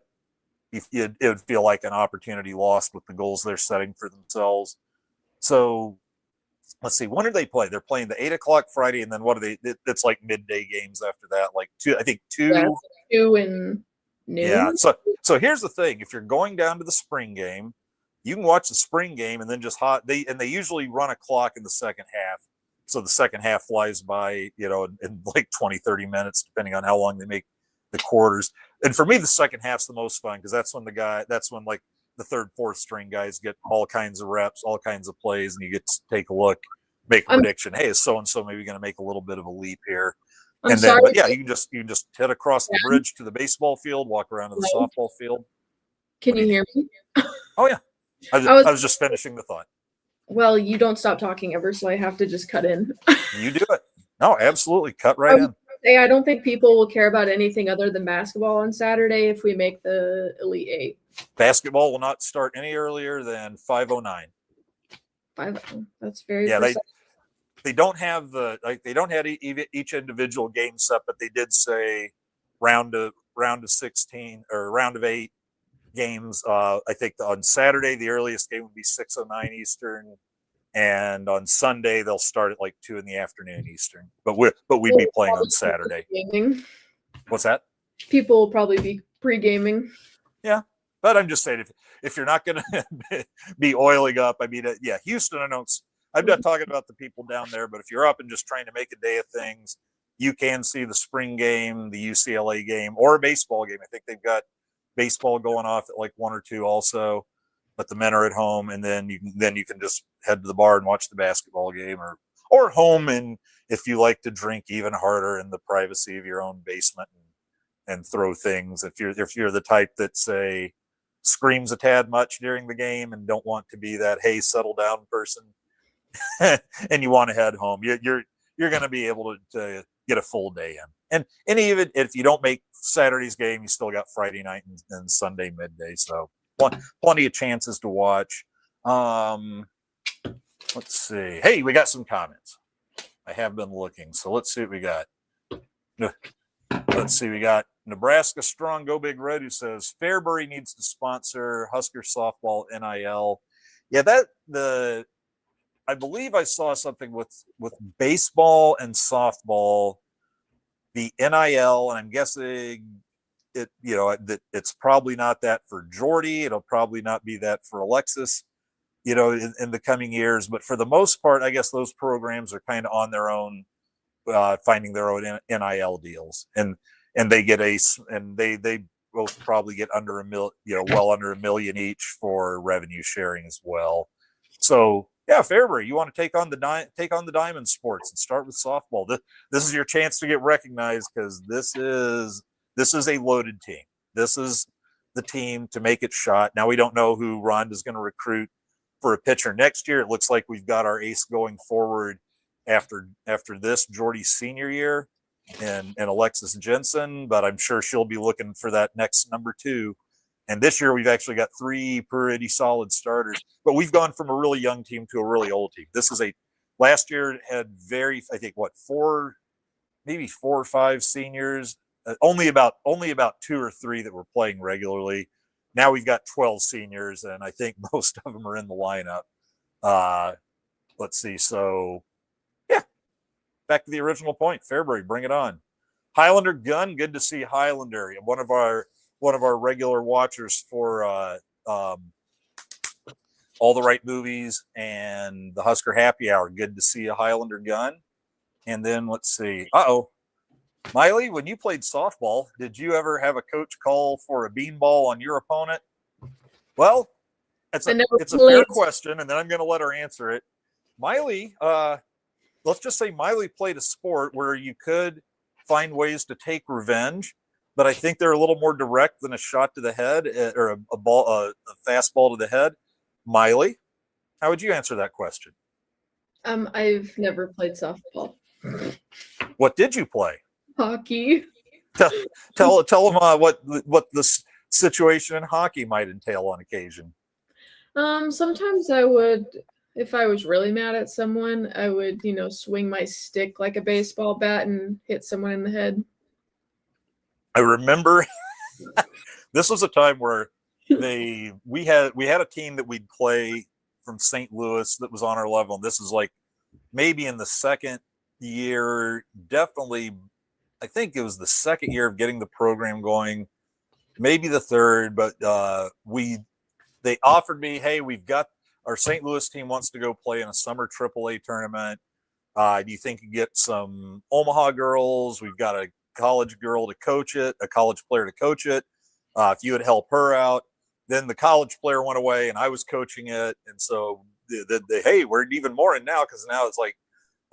it would feel like an opportunity lost with the goals they're setting for themselves. So let's see. When do they play? They're playing the 8:00 Friday, and then what are they? It's like midday games after that. Like 2. I think 2. Yeah, 2 and noon. Yeah. So here's the thing: if you're going down to the spring game, you can watch the spring game and then just they usually run a clock in the second half. So the second half flies by, in like 20, 30 minutes, depending on how long they make the quarters. And for me, the second half's the most fun because that's when like the third, fourth string guys get all kinds of reps, all kinds of plays, and you get to take a look, make a prediction. Hey, is so-and-so maybe going to make a little bit of a leap here? You can just head across the bridge to the baseball field, walk around to the softball field. Can you hear me? Oh, yeah. I was just finishing the thought. Well, you don't stop talking ever, so I have to just cut in. You do it. No, absolutely. Cut right in. I don't think people will care about anything other than basketball on Saturday if we make the Elite 8. Basketball will not start any earlier than 5:09. 5:00. That's very they don't have each individual game set, but they did say round of 16 or round of 8 games. I think on Saturday the earliest game would be 6:09 Eastern, and on Sunday they'll start at like 2 p.m. Eastern. But we'd be playing on Saturday. Gaming. What's that? People will probably be pre-gaming. Yeah. But I'm just saying, if you're not going to be oiling up, I mean, Houston, I'm not talking about the people down there, but if you're up and just trying to make a day of things, you can see the spring game, the UCLA game, or a baseball game. I think they've got baseball going off at like 1 or 2 also, but the men are at home, and then you can just head to the bar and watch the basketball game, or home, and if you like to drink even harder in the privacy of your own basement and throw things. If you're the type that say screams a tad much during the game and don't want to be that hey settle down person and you want to head home, you're going to be able to get a full day in, and even if you don't make Saturday's game, you still got Friday night and Sunday midday, so plenty of chances to watch. Let's see. Hey, we got some comments. I have been looking, so let's see what we got. Let's see, we got Nebraska Strong Go Big Red, who says Fairbury needs to sponsor Husker Softball NIL. Yeah, I believe I saw something with baseball and softball, the NIL, and I'm guessing that it's probably not that for Jordy. It'll probably not be that for Alexis. in the coming years. But for the most part, I guess those programs are kind of on their own, finding their own NIL deals, and they get they both probably get under well under $1 million each for revenue sharing as well. So yeah, Fairbury, you want to take on the Diamond Sports and start with softball. This is your chance to get recognized, because this is a loaded team. This is the team to make it shot. Now we don't know who Rhonda's going to recruit for a pitcher next year. It looks like we've got our ace going forward after this, Jordy's senior year, and Alexis Jensen, but I'm sure she'll be looking for that next number 2. And this year we've actually got 3 pretty solid starters, but we've gone from a really young team to a really old team. Last year had I think 4 or 5 seniors, only about 2 or 3 that were playing regularly. Now we've got 12 seniors, and I think most of them are in the lineup. Let's see. So yeah, back to the original point. Fairbury, bring it on. Highlander Gun, good to see Highlander. One of our regular watchers for All the Right Movies and the Husker Happy Hour. Good to see a Highlander Gun. And then let's see. Mylie, when you played softball, did you ever have a coach call for a beanball on your opponent? Well, it's a fair question, and then I'm going to let her answer it. Mylie, let's just say Mylie played a sport where you could find ways to take revenge, but I think they're a little more direct than a shot to the head or a fastball to the head. Mylie, how would you answer that question? I've never played softball. What did you play? Hockey. Tell them what the situation in hockey might entail on occasion. Sometimes I would, if I was really mad at someone, I would, swing my stick like a baseball bat and hit someone in the head. I remember this was a time where we had a team that we'd play from St. Louis that was on our level. And this is like maybe in the second year, definitely. I think it was the second year of getting the program going, maybe the third, but they offered me, hey, we've got our St. Louis team wants to go play in a summer AAA tournament. Do you think you get some Omaha girls? We've got a college girl to coach it, a college player to coach it. If you would help her out. Then the college player went away and I was coaching it. And so hey, we're even more in now, because now it's like,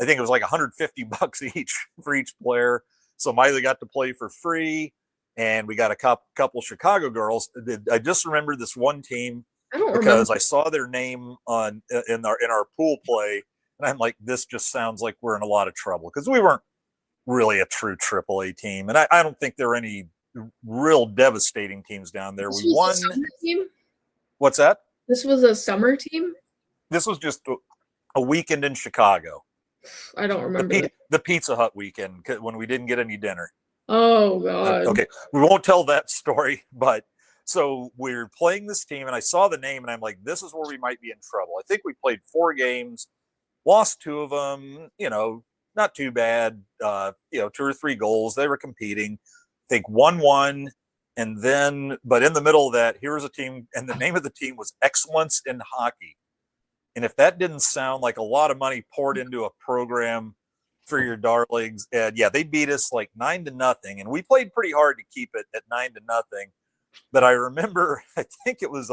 I think it was like $150 each for each player. So Mylie got to play for free, and we got a couple Chicago girls. I just remember this one team because I saw their name in our pool play, and I'm like, this just sounds like we're in a lot of trouble, because we weren't really a true AAA team, and I don't think there were any real devastating teams down there. We won. Team? What's that? This was a summer team? This was just a weekend in Chicago. I don't remember. The Pizza Hut weekend, when we didn't get any dinner. Oh, God. Okay. We won't tell that story, but so we're playing this team, and I saw the name, and I'm like, this is where we might be in trouble. I think we played 4 games, lost 2 of them, not too bad, 2 or 3 goals. They were competing. I think 1-1. And then, but in the middle of that, here was a team, and the name of the team was Excellence in Hockey. And if that didn't sound like a lot of money poured into a program for your darlings, and yeah, they beat us like 9-0, and we played pretty hard to keep it at 9-0. But I remember, I think it was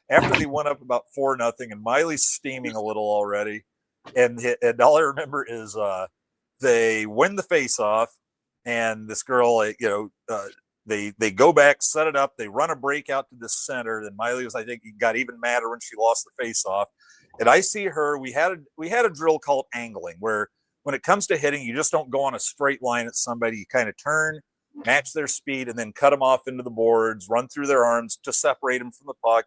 after they went up about 4-0, and Mylie's steaming a little already, and all I remember is they win the face-off, and this girl, they go back, set it up, they run a break out to the center, and Mylie was, I think, got even madder when she lost the face-off. And I see her. We had a drill called angling, where when it comes to hitting, you just don't go on a straight line at somebody. You kind of turn, match their speed, and then cut them off into the boards, run through their arms to separate them from the puck.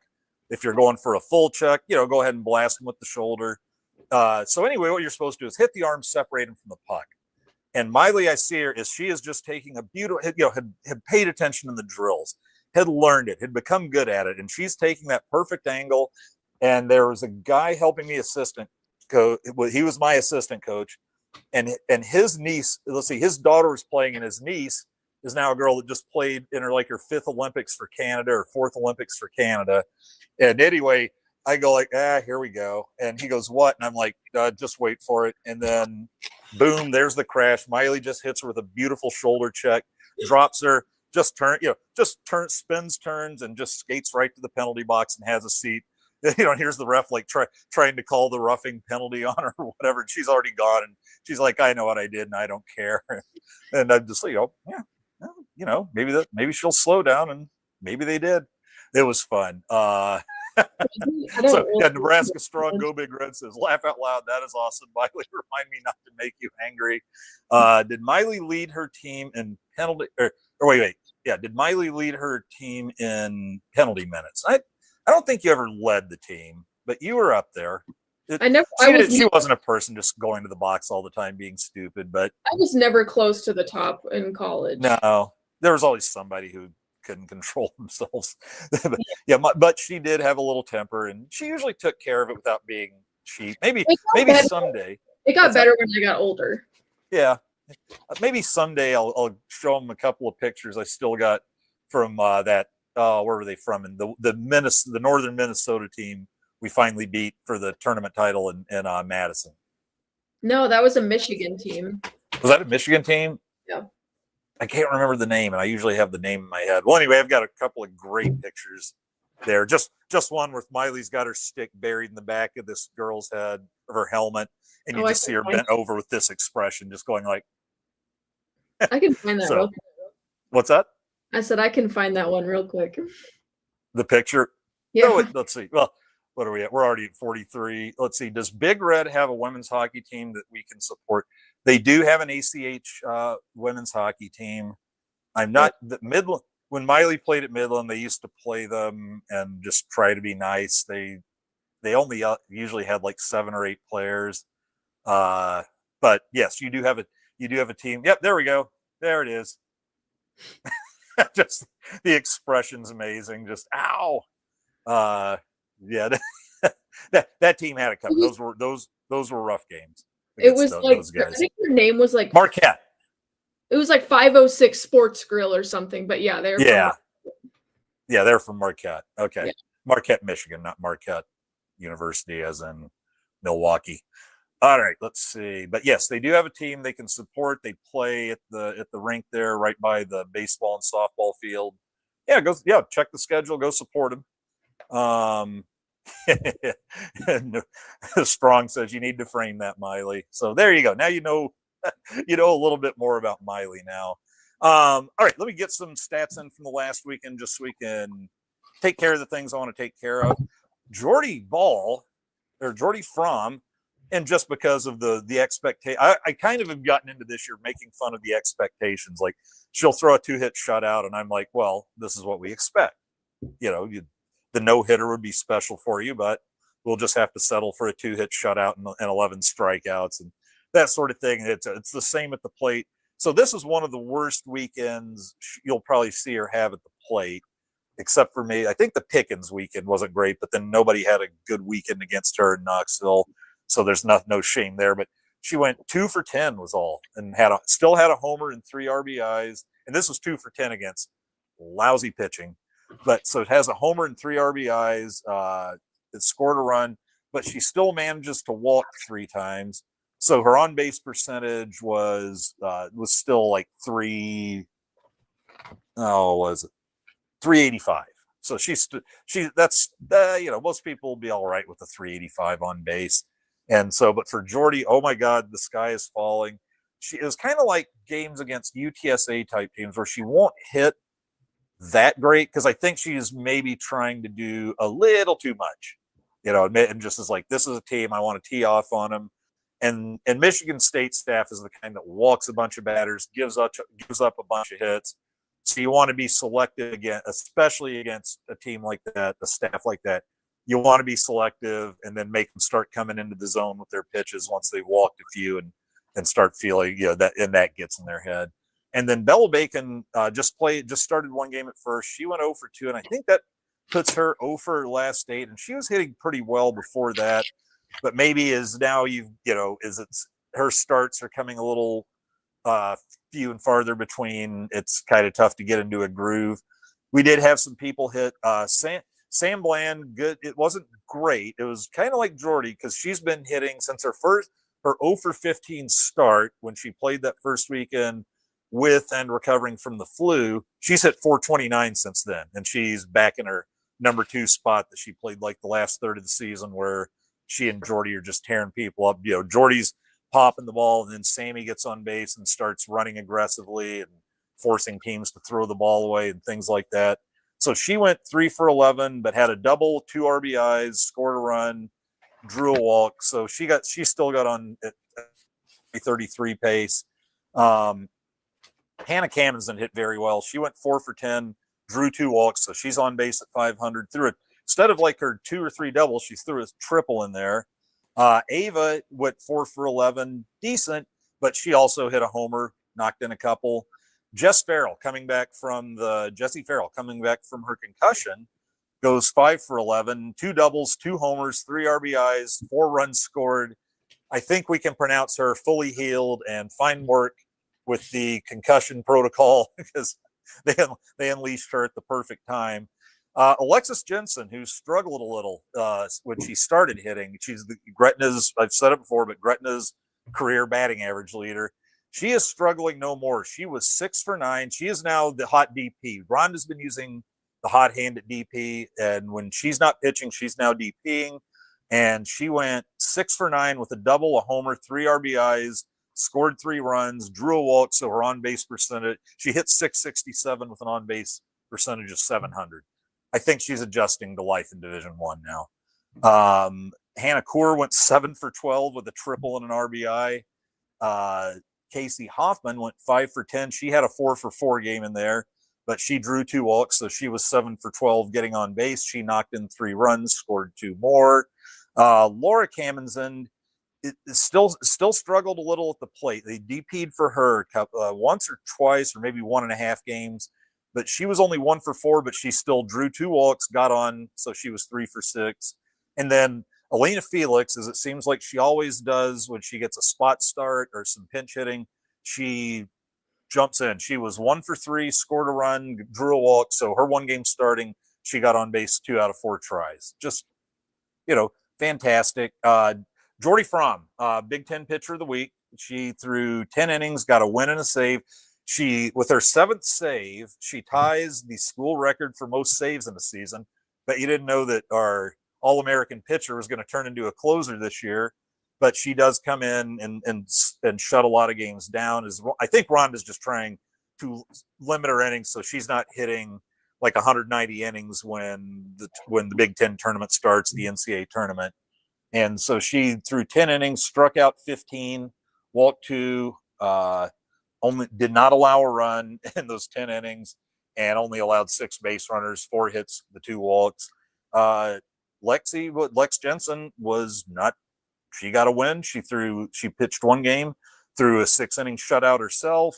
If you're going for a full check, go ahead and blast them with the shoulder. So anyway, what you're supposed to do is hit the arm, separate them from the puck. And Mylie, I see her, she is just taking a beautiful, had paid attention in the drills, had learned it, had become good at it. And she's taking that perfect angle. And there was a guy helping me assistant coach. He was my assistant coach. And his niece, his daughter was playing, and his niece is now a girl that just played in her 5th Olympics for Canada or 4th Olympics for Canada. And anyway, I go like, here we go. And he goes, what? And I'm like, just wait for it. And then boom, there's the crash. Mylie just hits her with a beautiful shoulder check, drops her, spins, turns, and just skates right to the penalty box and has a seat. And here's the ref like trying to call the roughing penalty on her or whatever. And she's already gone. And she's like, I know what I did and I don't care. And I'm just like, maybe she'll slow down, and maybe they did. It was fun. Nebraska Strong, go Big Red says, laugh out loud. That is awesome. Mylie, remind me not to make you angry. Did Mylie lead her team in penalty? Or wait. Yeah, did Mylie lead her team in penalty minutes? I don't think you ever led the team, but you were up there. She wasn't a person just going to the box all the time being stupid, but I was never close to the top in college. No, there was always somebody who couldn't control themselves. But she did have a little temper, and she usually took care of it without being cheap. Maybe someday. It got better when I got older. Yeah, maybe someday I'll show them a couple of pictures I still got from that. Where were they from? And the northern Minnesota team we finally beat for the tournament title in Madison. No, that was a Michigan team. Was that a Michigan team? Yeah. I can't remember the name, and I usually have the name in my head. Well, anyway, I've got a couple of great pictures there. Just one where Mylie's got her stick buried in the back of this girl's head, of her helmet, and you just see her bent over with this expression, just going like. I can find that real quick. What's that? I said I can find that one real quick. The picture? Yeah. Oh, let's see. Well, what are we at? We're already at 43. Let's see. Does Big Red have a women's hockey team that we can support? They do have an ACH women's hockey team. I'm not the Midland. When Mylie played at Midland, they used to play them and just try to be nice. They only usually had like 7 or 8 players. But yes, you do have a team. Yep, there we go. There it is. Just the expression's amazing. Just ow. Yeah, that team had it coming. Those were rough games. It was those guys. I think their name was like Marquette. It was like 506 Sports Grill or something, but yeah, they're they're from Marquette. Okay, yeah. Marquette, Michigan, not Marquette University, as in Milwaukee. All right, let's see. But yes, they do have a team they can support. They play at the rink there, right by the baseball and softball field. Check the schedule. Go support them. Strong says you need to frame that, Mylie. So there you go. Now you know a little bit more about Mylie now. All right, let me get some stats in from the last weekend just so we can take care of the things I want to take care of. Jordy Fromm, and just because of the expectation, I kind of have gotten into this year making fun of the expectations. Like she'll throw a 2-hit shutout, and I'm like, well, this is what we expect. The no-hitter would be special for you, but we'll just have to settle for a 2-hit shutout and 11 strikeouts and that sort of thing. It's the same at the plate. So this is one of the worst weekends you'll probably see her have at the plate, except for me. I think the Pickens weekend wasn't great, but then nobody had a good weekend against her in Knoxville. So there's no shame there. But she went 2 for 10 was all, and still had a homer and 3 RBIs. And this was 2 for 10 against lousy pitching. But so it has a homer and 3 RBIs. It scored a run, but she still manages to walk 3 times. So her on base percentage was still like 385. So that's most people will be all right with the 385 on base. And so, but for Jordy, oh my God, the sky is falling. It was kind of like games against UTSA type teams where she won't hit that great, because I think she's maybe trying to do a little too much, and just is like, this is a team, I want to tee off on them. And Michigan State staff is the kind that walks a bunch of batters, gives up a bunch of hits. So you want to be selective again, especially against a team like that, a staff like that. You want to be selective and then make them start coming into the zone with their pitches once they've walked a few and start feeling, that gets in their head. And then Bella Bacon just started one game at first. She went 0 for 2, and I think that puts her 0 for her last 8. And she was hitting pretty well before that, but maybe her starts are coming a little few and farther between. It's kind of tough to get into a groove. We did have some people hit. Sam Bland, good. It wasn't great. It was kind of like Jordy because she's been hitting since her 0 for 15 start when she played that first weekend with and recovering from the flu. She's hit 429 since then, and she's back in her number 2 spot that she played like the last third of the season where she and Jordy are just tearing people up. Jordy's popping the ball, and then Sammy gets on base and starts running aggressively and forcing teams to throw the ball away and things like that. So she went 3 for 11, but had a double, 2 RBIs, scored a run, drew a walk. So she still got on at 33 pace. Hannah Cannonson hit very well. She went 4 for 10, drew 2 walks. So she's on base at 500. Instead of like her 2 or 3 doubles, she threw a triple in there. Ava went 4 for 11, decent, but she also hit a homer, knocked in a couple. Jessie Farrell coming back from her concussion goes 5 for 11, 2 doubles, 2 homers, 3 RBIs, 4 runs scored. I think we can pronounce her fully healed and fine work with the concussion protocol because they unleashed her at the perfect time. Alexis Jensen, who struggled a little when she started hitting. She's Gretna's, I've said it before, but Gretna's career batting average leader. She is struggling no more. She was 6 for 9. She is now the hot DP. Rhonda's been using the hot hand at DP, and when she's not pitching, she's now DPing. And she went 6 for 9 with a double, a homer, 3 RBIs, scored 3 runs, drew a walk, so her on-base percentage, she hit 667 with an on-base percentage of 700. I think she's adjusting to life in Division I now. Hannah Kaur went 7 for 12 with a triple and an RBI. Casey Hoffman went 5 for 10. She had a 4 for 4 game in there, but she drew 2 walks, so she was 7 for 12 getting on base. She knocked in 3 runs, scored 2 more. Laura Camenzind still struggled a little at the plate. They DP'd for her once or twice, or maybe 1.5 games, but she was only 1 for 4, but she still drew 2 walks, got on, so she was 3 for 6. And then Elena Felix, as it seems like she always does when she gets a spot start or some pinch hitting, she jumps in. She was 1 for 3, scored a run, drew a walk. So her 1 game starting, she got on base 2 out of 4 tries. Just, fantastic. Jordy Fromm, Big Ten pitcher of the week. She threw 10 innings, got a win and a save. With her 7th save, she ties the school record for most saves in a season. But you didn't know that our All-American pitcher was going to turn into a closer this year. But she does come in and shut a lot of games down. I think Rhonda's just trying to limit her innings so she's not hitting like 190 innings when the Big Ten tournament starts, the NCAA tournament. And so she threw 10 innings, struck out 15, walked 2, only did not allow a run in those 10 innings, and only allowed 6 base runners, 4 hits, the 2 walks. Lex Jensen was not. She got a win. She pitched 1 game, threw a 6-inning shutout herself,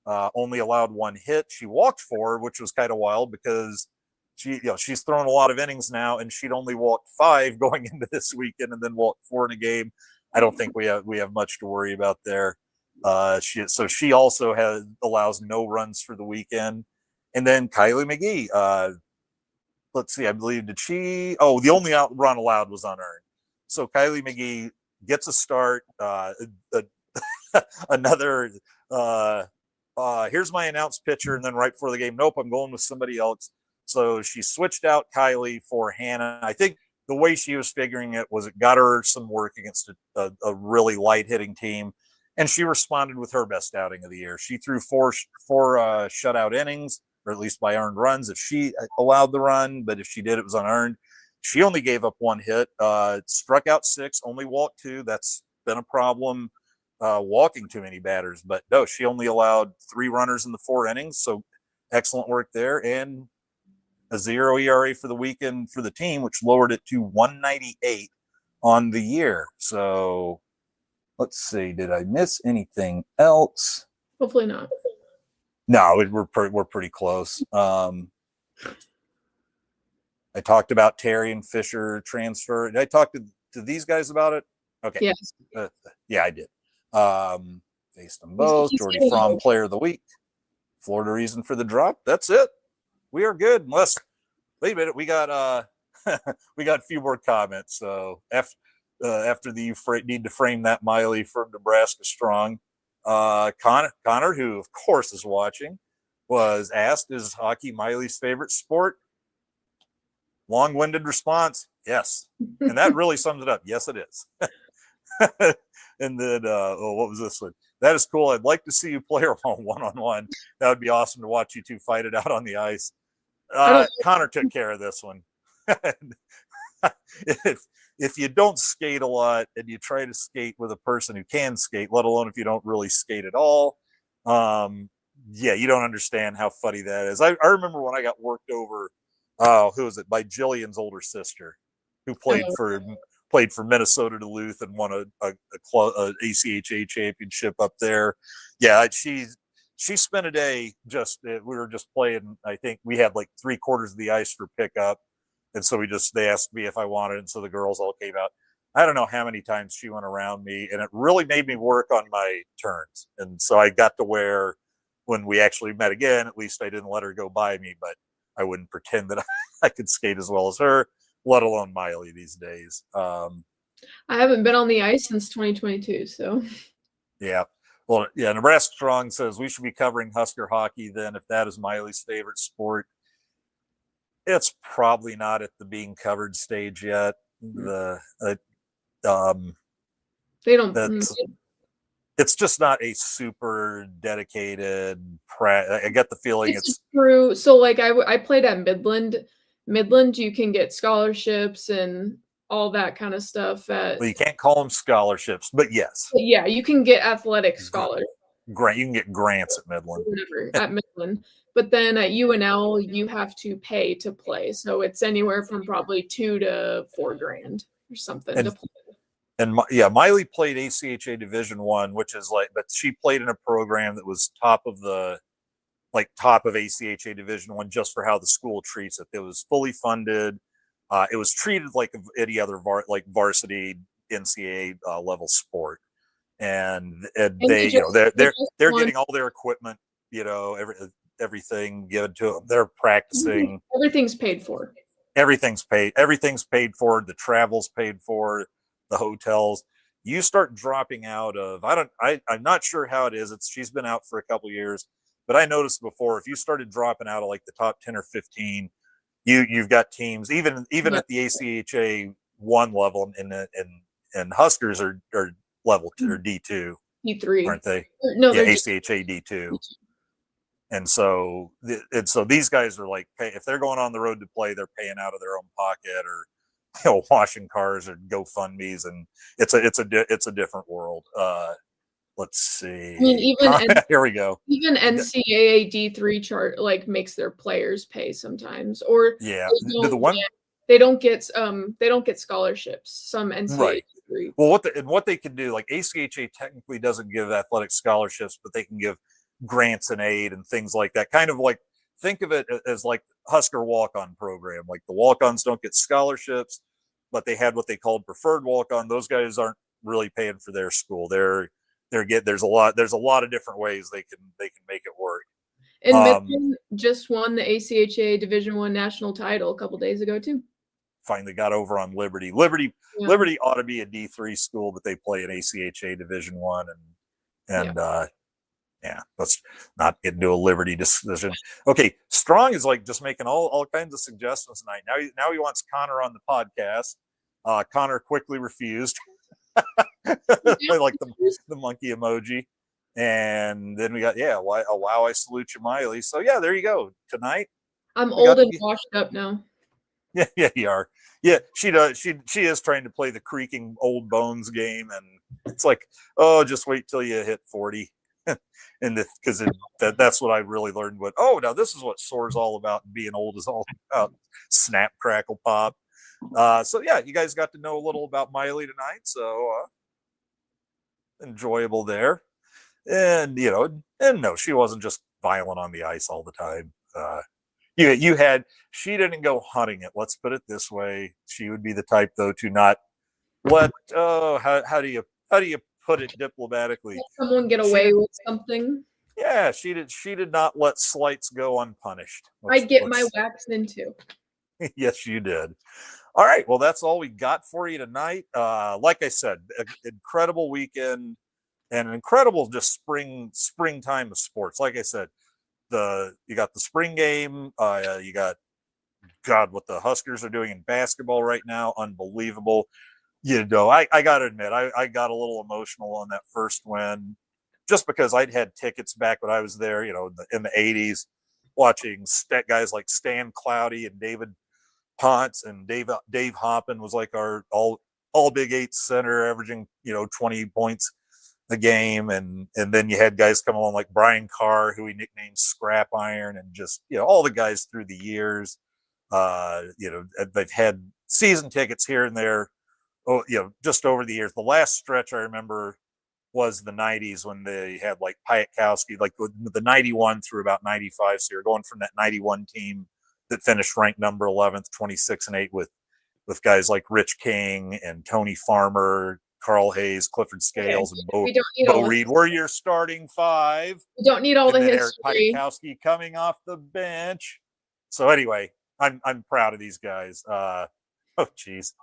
only allowed 1 hit. She walked 4, which was kind of wild because she's thrown a lot of innings now, and she'd only walked 5 going into this weekend and then walked 4 in a game. I don't think we have much to worry about there. She also allows no runs for the weekend. And then Kylie McGee, let's see, I believe, the only run allowed was unearned. So Kylie McGee gets a start. Another, here's my announced pitcher. And then right before the game, nope, I'm going with somebody else. So she switched out Kylie for Hannah. I think the way she was figuring it was it got her some work against a really light hitting team. And she responded with her best outing of the year. She threw 4 shutout innings, or at least by earned runs if she allowed the run, but if she did, it was unearned. She only gave up 1 hit, struck out 6, only walked 2. That's been a problem, walking too many batters. But no, she only allowed 3 runners in the 4 innings. So excellent work there. And a 0 ERA for the weekend for the team, which lowered it to 198 on the year. So let's see. Did I miss anything else? Hopefully not. No, we're pretty close. I talked about Terry and Fisher transfer. Did I talk to these guys about it? Okay. Yes. Yeah, I did. Faced them both. Jordy Fromm, player of the week. Florida reason for the drop. That's it. We are good. Unless wait a minute, we got we got a few more comments. So after the need to frame that Mylie from Nebraska strong, Connor, who of course is watching, was asked, "Is hockey Mylie's favorite sport?" Long-winded response, yes, and that really sums it up. Yes, it is. And then, what was this one? That is cool. I'd like to see you play one-on-one. That would be awesome to watch you two fight it out on the ice. Connor took care of this one. if you don't skate a lot and you try to skate with a person who can skate, let alone if you don't really skate at all, yeah, you don't understand how funny that is. I remember when I got worked over, who was it, by Jillian's older sister, who played for Minnesota Duluth and won a ACHA championship up there. Yeah, she spent a day we were just playing. I think we had like 3/4 of the ice for pickup. And so they asked me if I wanted. And so the girls all came out. I don't know how many times she went around me, and it really made me work on my turns. And so I got to where when we actually met again, at least I didn't let her go by me, but I wouldn't pretend that I could skate as well as her, let alone Mylie these days. I haven't been on the ice since 2022. So yeah. Well, yeah, Nebraska Strong says we should be covering Husker hockey then if that is Mylie's favorite sport. It's probably not at the being covered stage yet. They don't. It's just not a super dedicated. I get the feeling it's true. So, like, I played at Midland. Midland, you can get scholarships and all that kind of stuff. Well, you can't call them scholarships, but yes. But yeah, you can get athletic scholarships. You can get grants at Midland. Whatever, at Midland. But then at UNL, you have to pay to play. So it's anywhere from probably $2,000 to $4,000 or something to play. And yeah, Mylie played ACHA Division I, which is but she played in a program that was top of ACHA Division I just for how the school treats it. It was fully funded. It was treated like any other varsity NCAA level sport. And they're getting all their equipment, everything given to them. They're practicing. Everything's paid for. Everything's paid for. The travel's paid for. The hotels. You start dropping out of. I'm not sure how it is. She's been out for a couple of years, but I noticed before if you started dropping out of like the top 10 or 15, you've got teams even at the ACHA 1 level and Huskers are level 2 or D2, D3, aren't they? No, yeah, ACHA D2. And so these guys are like, if they're going on the road to play, they're paying out of their own pocket or washing cars or GoFundMe's, and it's a different world. Let's see. I mean, here we go. Even NCAA D3 chart makes their players pay sometimes, or yeah, they don't get scholarships. Some NCAA right. D3. Well, what they can do, like ACHA technically doesn't give athletic scholarships, but they can give grants and aid and things like that. Kind of like think of it as like Husker walk-on program. Like the walk-ons don't get scholarships, but they had what they called preferred walk-on. Those guys aren't really paying for their school. There's a lot of different ways they can make it work. And Midland just won the ACHA Division I national title a couple days ago too. Finally got over on Liberty. Liberty ought to be a D3 school, but they play an ACHA Division I, and let's not get into a Liberty decision. Okay, Strong is just making all kinds of suggestions tonight. Now he wants Connor on the podcast. Connor quickly refused. I like the monkey emoji. And then we got wow, I salute you, Mylie. So yeah, there you go. Tonight I'm old and washed up now. Yeah, you are. Yeah, she does. She is trying to play the creaking old bones game, and it's like, oh, just wait till you hit 40. And because that's what I really learned. Now this is what sore's all about. Being old is all about snap, crackle, pop. So yeah, you guys got to know a little about Mylie tonight. So enjoyable there, and no, she wasn't just violent on the ice all the time. She didn't go hunting it. Let's put it this way. She would be the type though to not let how do you put it diplomatically? Let someone get away with something. Yeah, she did not let slights go unpunished. I get my wax in too. Yes, you did. All right. Well, that's all we got for you tonight. Like I said, incredible weekend and an incredible just springtime of sports. Like I said, you got the spring game. You got God, what the Huskers are doing in basketball right now, unbelievable. I got to admit, I got a little emotional on that first win, just because I'd had tickets back when I was there, in the 80s, watching guys like Stan Cloudy and David Ponce, and Dave Hoppin was like our all Big Eight center, averaging 20 points a game, and then you had guys come along like Brian Carr, who he nicknamed Scrap Iron, and just all the guys through the years. They've had season tickets here and there. Just over the years. The last stretch I remember was the 90s, when they had like Piatkowski, like the 91 through about 95. So you're going from that 91 team that finished ranked number 11th, 26-8, with guys like Rich King and Tony Farmer, Carl Hayes, Clifford Scales, and Bo Reed were your starting five. We don't need all the history. Eric Piatkowski coming off the bench. So anyway, I'm proud of these guys. Oh geez.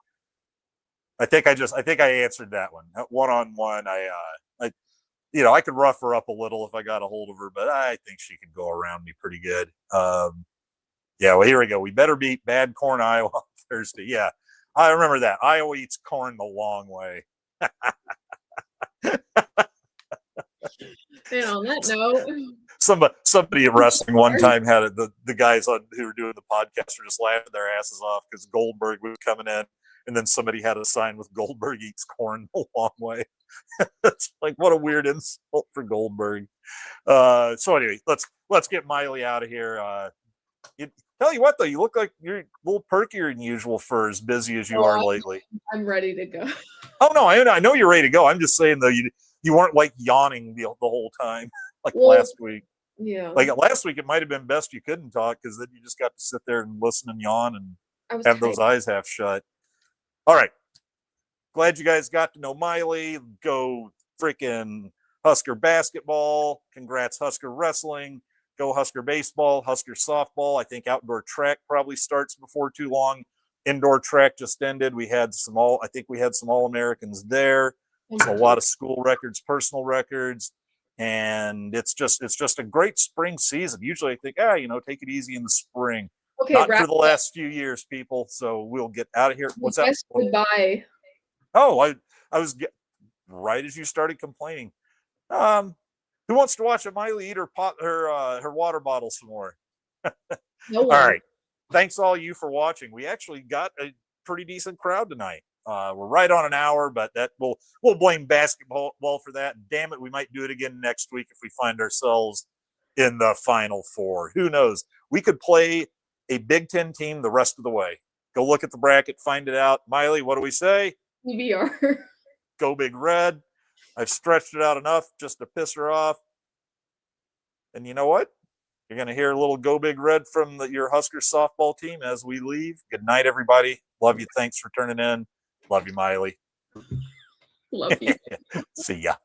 I think I answered that one. One-on-one, I could rough her up a little if I got a hold of her, but I think she could go around me pretty good. Well, here we go. We better beat Bad Corn, Iowa on Thursday. Yeah, I remember that. Iowa eats corn the long way. And on that note, somebody in wrestling one time had the guys who were doing the podcast were just laughing their asses off because Goldberg was coming in. And then somebody had a sign with Goldberg eats corn the long way. It's like, what a weird insult for Goldberg. So anyway, let's get Mylie out of here. Tell you what, though, you look like you're a little perkier than usual for as busy as you are lately. I'm ready to go. Oh no, I know you're ready to go. I'm just saying though, you weren't like yawning the whole time like last week. Yeah. Like last week, it might have been best you couldn't talk, because then you just got to sit there and listen and yawn and have those eyes half shut. All right. Glad you guys got to know Mylie. Go freaking Husker basketball. Congrats, Husker wrestling. Go Husker baseball, Husker softball. I think outdoor track probably starts before too long. Indoor track just ended. We had some All-Americans there. It's a lot of school records, personal records. And it's just a great spring season. Usually I think, take it easy in the spring. Okay, not for the last few years, people. So we'll get out of here. What's that? Goodbye. Oh, I was right as you started complaining. Who wants to watch a Mylie eat her water bottle some more? No one. All right. Thanks all you for watching. We actually got a pretty decent crowd tonight. We're right on an hour, but that we'll blame basketball for that. Damn it, we might do it again next week if we find ourselves in the Final Four. Who knows? We could play a Big Ten team the rest of the way. Go look at the bracket, find it out. Mylie, what do we say? PBR. Go Big Red. I've stretched it out enough just to piss her off. And you know what? You're going to hear a little Go Big Red from your Husker softball team as we leave. Good night, everybody. Love you. Thanks for turning in. Love you, Mylie. Love you. See ya.